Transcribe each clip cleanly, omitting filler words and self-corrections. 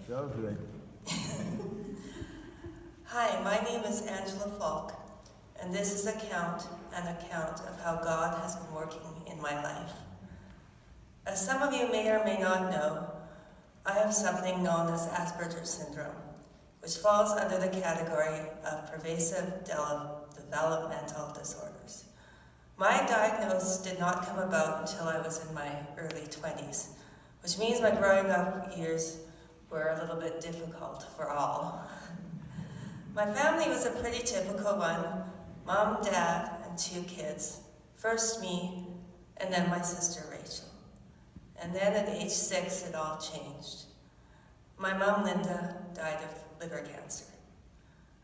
That was good. Hi, my name is Angela Falk, and this is an account of how God has been working in my life. As some of you may or may not know, I have something known as Asperger's syndrome, which falls under the category of pervasive developmental disorders. My diagnosis did not come about until I was in my early 20s, which means my growing up years were a little bit difficult for all. My family was a pretty typical one: mom, dad, and 2 kids. First me, and then my sister Rachel. And then at age 6, it all changed. My mom, Linda, died of liver cancer.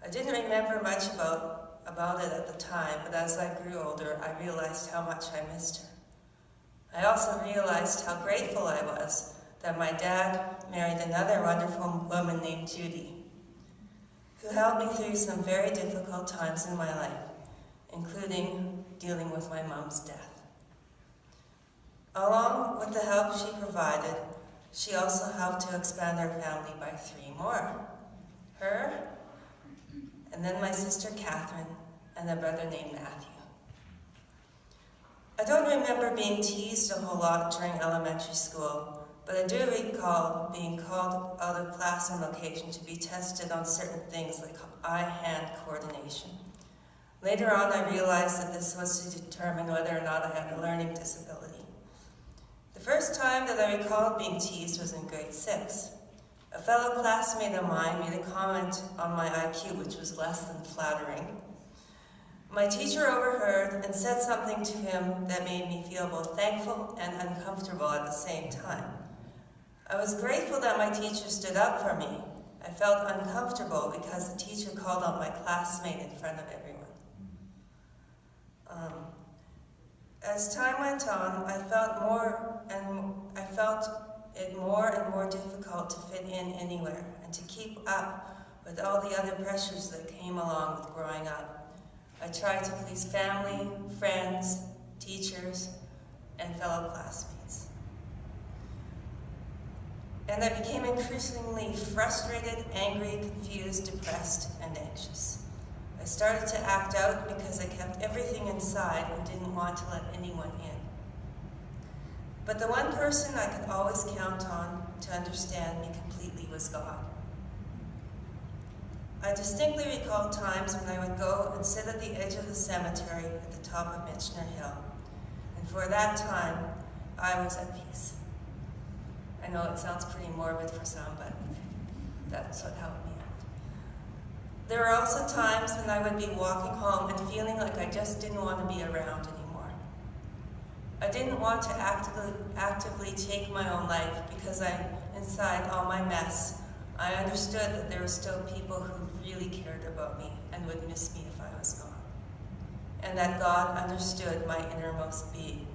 I didn't remember much about it at the time, but as I grew older, I realized how much I missed her. I also realized how grateful I was that my dad married another wonderful woman named Judy, who helped me through some very difficult times in my life, including dealing with my mom's death. Along with the help she provided, she also helped to expand our family by 3 more. Her, and then my sister Catherine, and a brother named Matthew. I don't remember being teased a whole lot during elementary school, but I do recall being called out of class on occasion to be tested on certain things like eye-hand coordination. Later on, I realized that this was to determine whether or not I had a learning disability. The first time that I recalled being teased was in grade 6. A fellow classmate of mine made a comment on my IQ, which was less than flattering. My teacher overheard and said something to him that made me feel both thankful and uncomfortable at the same time. I was grateful that my teacher stood up for me. I felt uncomfortable because the teacher called out my classmate in front of everyone. As time went on, I felt it more and more difficult to fit in anywhere and to keep up with all the other pressures that came along with growing up. I tried to please family, friends, teachers, and fellow classmates. And I became increasingly frustrated, angry, confused, depressed, and anxious. I started to act out because I kept everything inside and didn't want to let anyone in. But the one person I could always count on to understand me completely was God. I distinctly recall times when I would go and sit at the edge of the cemetery at the top of Michener Hill. And for that time, I was at peace. I know it sounds pretty morbid for some, but that's what helped me out. There were also times when I would be walking home and feeling like I just didn't want to be around anymore. I didn't want to actively take my own life because inside all my mess, I understood that there were still people who really cared about me and would miss me if I was gone, and that God understood my innermost being.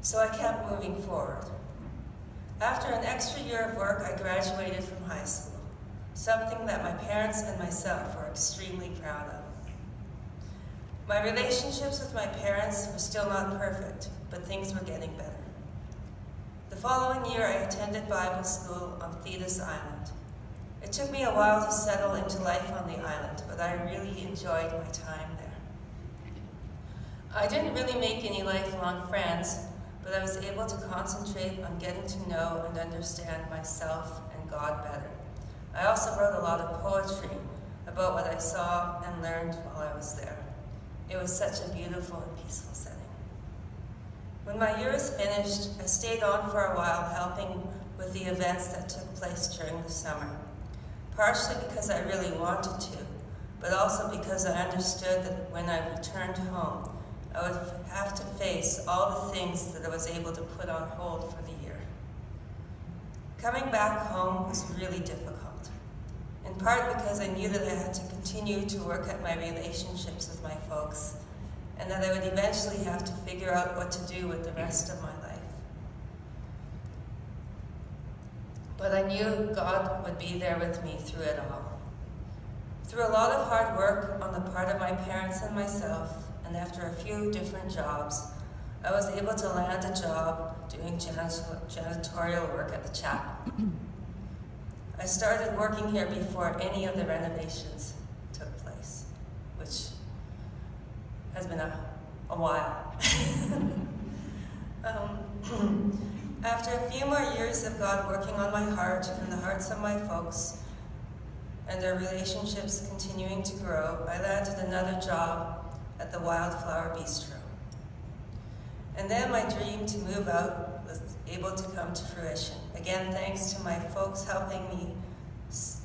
So I kept moving forward. After an extra year of work, I graduated from high school, something that my parents and myself were extremely proud of. My relationships with my parents were still not perfect, but things were getting better. The following year, I attended Bible school on Thetis Island. It took me a while to settle into life on the island, but I really enjoyed my time there. I didn't really make any lifelong friends, but I was able to concentrate on getting to know and understand myself and God better. I also wrote a lot of poetry about what I saw and learned while I was there. It was such a beautiful and peaceful setting. When my year was finished, I stayed on for a while helping with the events that took place during the summer, partially because I really wanted to, but also because I understood that when I returned home, I would have to face all the things that I was able to put on hold for the year. Coming back home was really difficult, in part because I knew that I had to continue to work at my relationships with my folks, and that I would eventually have to figure out what to do with the rest of my life. But I knew God would be there with me through it all. Through a lot of hard work on the part of my parents and myself, and after a few different jobs, I was able to land a job doing janitorial work at the chapel. I started working here before any of the renovations took place, which has been a while. After a few more years of God working on my heart and the hearts of my folks, and their relationships continuing to grow, I landed another job at the Wildflower Bistro. And then my dream to move out was able to come to fruition. Again, thanks to my folks helping me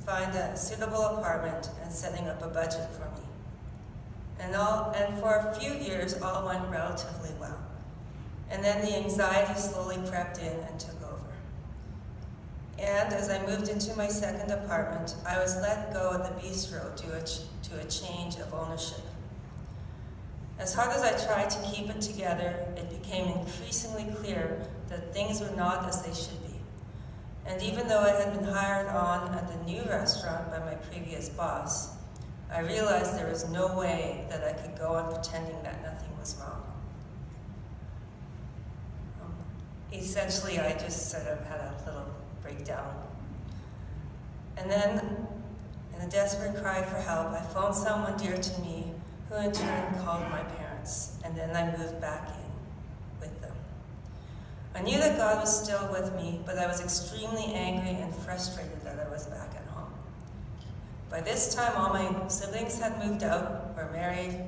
find a suitable apartment and setting up a budget for me. And for a few years, all went relatively well. And then the anxiety slowly crept in and took over. And as I moved into my second apartment, I was let go of the bistro due to a change of ownership. As hard as I tried to keep it together, it became increasingly clear that things were not as they should be. And even though I had been hired on at the new restaurant by my previous boss, I realized there was no way that I could go on pretending that nothing was wrong. Essentially, I just sort of had a little breakdown. And then, in a desperate cry for help, I phoned someone dear to me, who in turn called my parents, and then I moved back in with them. I knew that God was still with me, but I was extremely angry and frustrated that I was back at home. By this time, all my siblings had moved out, were married,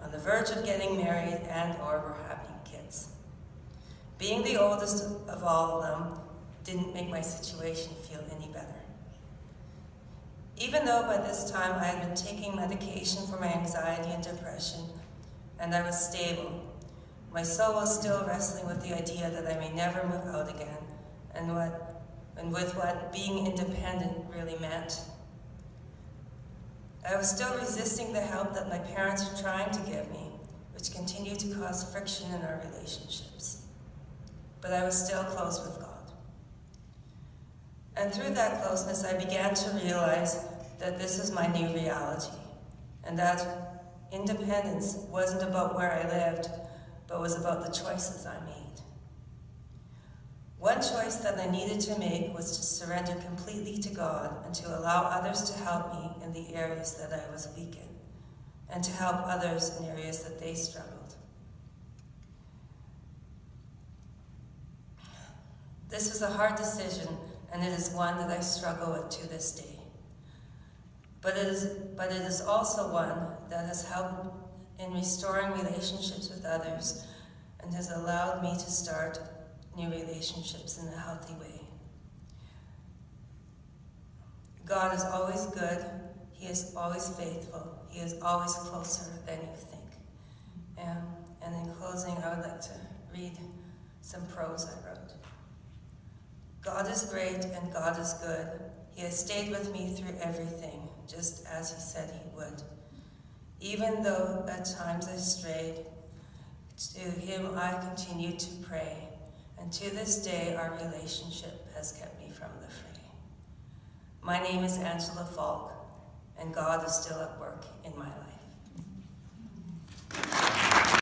on the verge of getting married, and or were having kids. Being the oldest of all of them didn't make my situation feel any better. Even though by this time I had been taking medication for my anxiety and depression, and I was stable, my soul was still wrestling with the idea that I may never move out again, and with what being independent really meant. I was still resisting the help that my parents were trying to give me, which continued to cause friction in our relationships. But I was still close with God. And through that closeness, I began to realize that this is my new reality, and that independence wasn't about where I lived, but was about the choices I made. One choice that I needed to make was to surrender completely to God and to allow others to help me in the areas that I was weak in, and to help others in areas that they struggled. This was a hard decision, and it is one that I struggle with to this day. But it is also one that has helped in restoring relationships with others and has allowed me to start new relationships in a healthy way. God is always good. He is always faithful. He is always closer than you think. And in closing, I would like to read some prose I wrote. God is great and God is good. He has stayed with me through everything, just as he said he would. Even though at times I strayed, to him I continue to pray, and to this day our relationship has kept me from the fray. My name is Angela Falk, and God is still at work in my life.